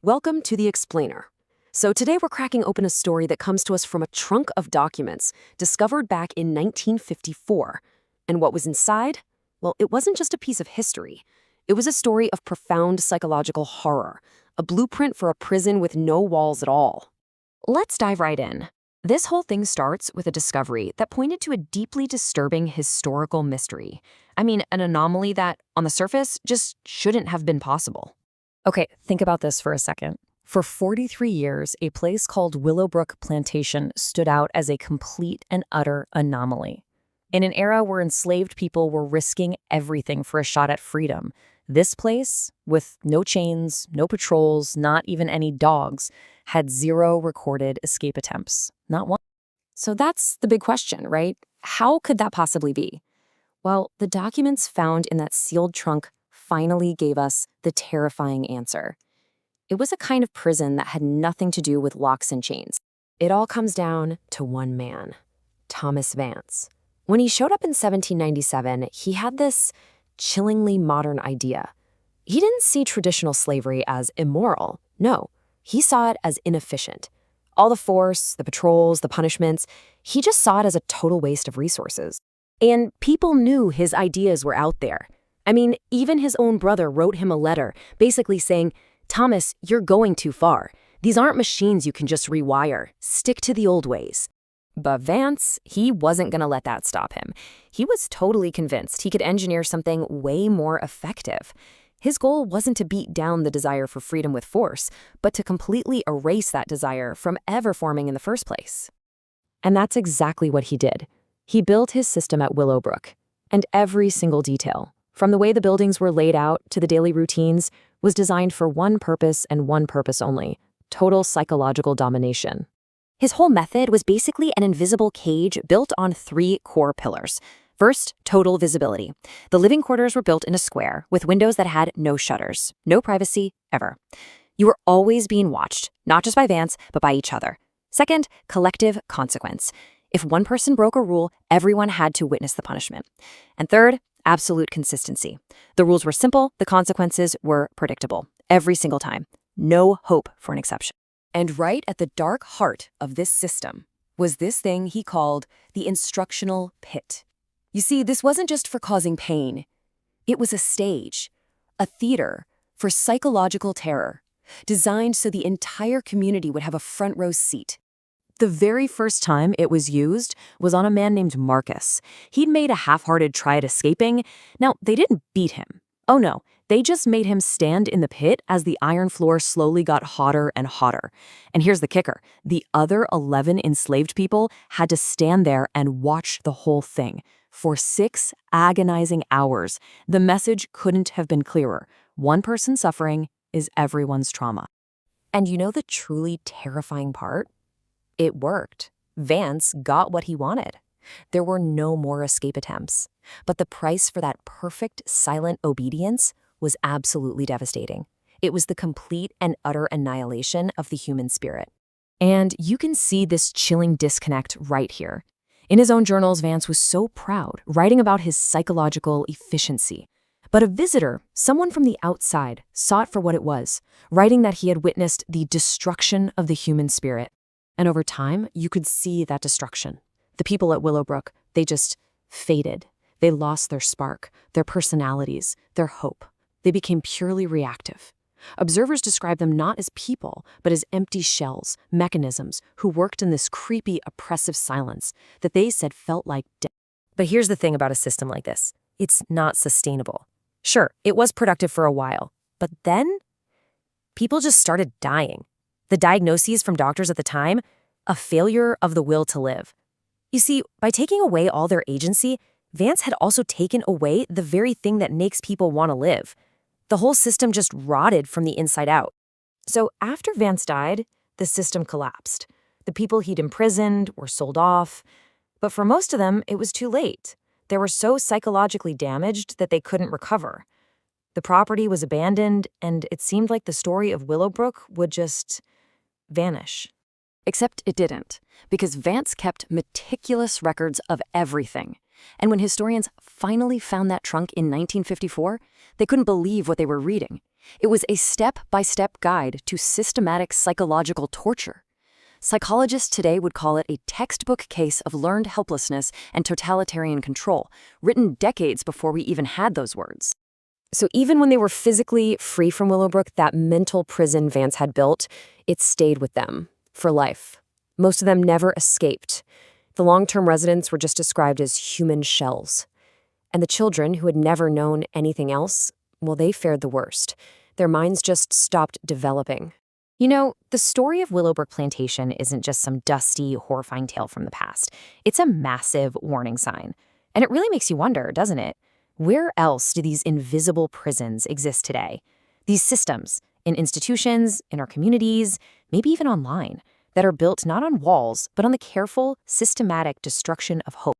Welcome to The Explainer. So today we're cracking open a story that comes to us from a trunk of documents discovered back in 1954. And what was inside? Well, it wasn't just a piece of history. It was a story of profound psychological horror, a blueprint for a prison with no walls at all. Let's dive right in. This whole thing starts with a discovery that pointed to a deeply disturbing historical mystery. I mean, an anomaly that, on the surface, just shouldn't have been possible. Okay, think about this for a second. For 43 years, a place called Willowbrook Plantation stood out as a complete and utter anomaly. In an era where enslaved people were risking everything for a shot at freedom, this place, with no chains, no patrols, not even any dogs, had zero recorded escape attempts. Not one. So that's the big question, right? How could that possibly be? Well, the documents found in that sealed trunk finally gave us the terrifying answer. It was a kind of prison that had nothing to do with locks and chains. It all comes down to one man, Thomas Vance. When he showed up in 1797, he had this chillingly modern idea. He didn't see traditional slavery as immoral. No, he saw it as inefficient. All the force, the patrols, the punishments, he just saw it as a total waste of resources. And people knew his ideas were out there. I mean, even his own brother wrote him a letter, basically saying, "Thomas, you're going too far. These aren't machines you can just rewire. Stick to the old ways." But Vance, he wasn't going to let that stop him. He was totally convinced he could engineer something way more effective. His goal wasn't to beat down the desire for freedom with force, but to completely erase that desire from ever forming in the first place. And that's exactly what he did. He built his system at Willowbrook, and every single detail, from the way the buildings were laid out to the daily routines, was designed for one purpose and one purpose only: total psychological domination. His whole method was basically an invisible cage built on three core pillars. First, total visibility. The living quarters were built in a square with windows that had no shutters, no privacy, ever. You were always being watched, not just by Vance, but by each other. Second, collective consequence. If one person broke a rule, everyone had to witness the punishment. And third, absolute consistency. The rules were simple, the consequences were predictable. Every single time. No hope for an exception. And right at the dark heart of this system was this thing he called the instructional pit. You see, this wasn't just for causing pain. It was a stage, a theater for psychological terror, designed so the entire community would have a front row seat. The very first time it was used was on a man named Marcus. He'd made a half-hearted try at escaping. Now, they didn't beat him. Oh no, they just made him stand in the pit as the iron floor slowly got hotter and hotter. And here's the kicker. The other 11 enslaved people had to stand there and watch the whole thing. For 6 agonizing hours, the message couldn't have been clearer. One person's suffering is everyone's trauma. And you know the truly terrifying part? It worked. Vance got what he wanted. There were no more escape attempts. But the price for that perfect, silent obedience was absolutely devastating. It was the complete and utter annihilation of the human spirit. And you can see this chilling disconnect right here. In his own journals, Vance was so proud, writing about his psychological efficiency. But a visitor, someone from the outside, saw it for what it was, writing that he had witnessed the destruction of the human spirit. And over time, you could see that destruction. The people at Willowbrook, they just faded. They lost their spark, their personalities, their hope. They became purely reactive. Observers describe them not as people, but as empty shells, mechanisms, who worked in this creepy, oppressive silence that they said felt like death. But here's the thing about a system like this. It's not sustainable. Sure, it was productive for a while, but then people just started dying. The diagnoses from doctors at the time, a failure of the will to live. You see, by taking away all their agency, Vance had also taken away the very thing that makes people want to live. The whole system just rotted from the inside out. So after Vance died, the system collapsed. The people he'd imprisoned were sold off. But for most of them, it was too late. They were so psychologically damaged that they couldn't recover. The property was abandoned, and it seemed like the story of Willowbrook would just vanish. Except it didn't, because Vance kept meticulous records of everything. And when historians finally found that trunk in 1954, they couldn't believe what they were reading. It was a step-by-step guide to systematic psychological torture. Psychologists today would call it a textbook case of learned helplessness and totalitarian control, written decades before we even had those words. So even when they were physically free from Willowbrook, that mental prison Vance had built, it stayed with them for life. Most of them never escaped. The long-term residents were just described as human shells. And the children, who had never known anything else, well, they fared the worst. Their minds just stopped developing. You know, the story of Willowbrook Plantation isn't just some dusty, horrifying tale from the past. It's a massive warning sign. And it really makes you wonder, doesn't it? Where else do these invisible prisons exist today? These systems, in institutions, in our communities, maybe even online, that are built not on walls, but on the careful, systematic destruction of hope.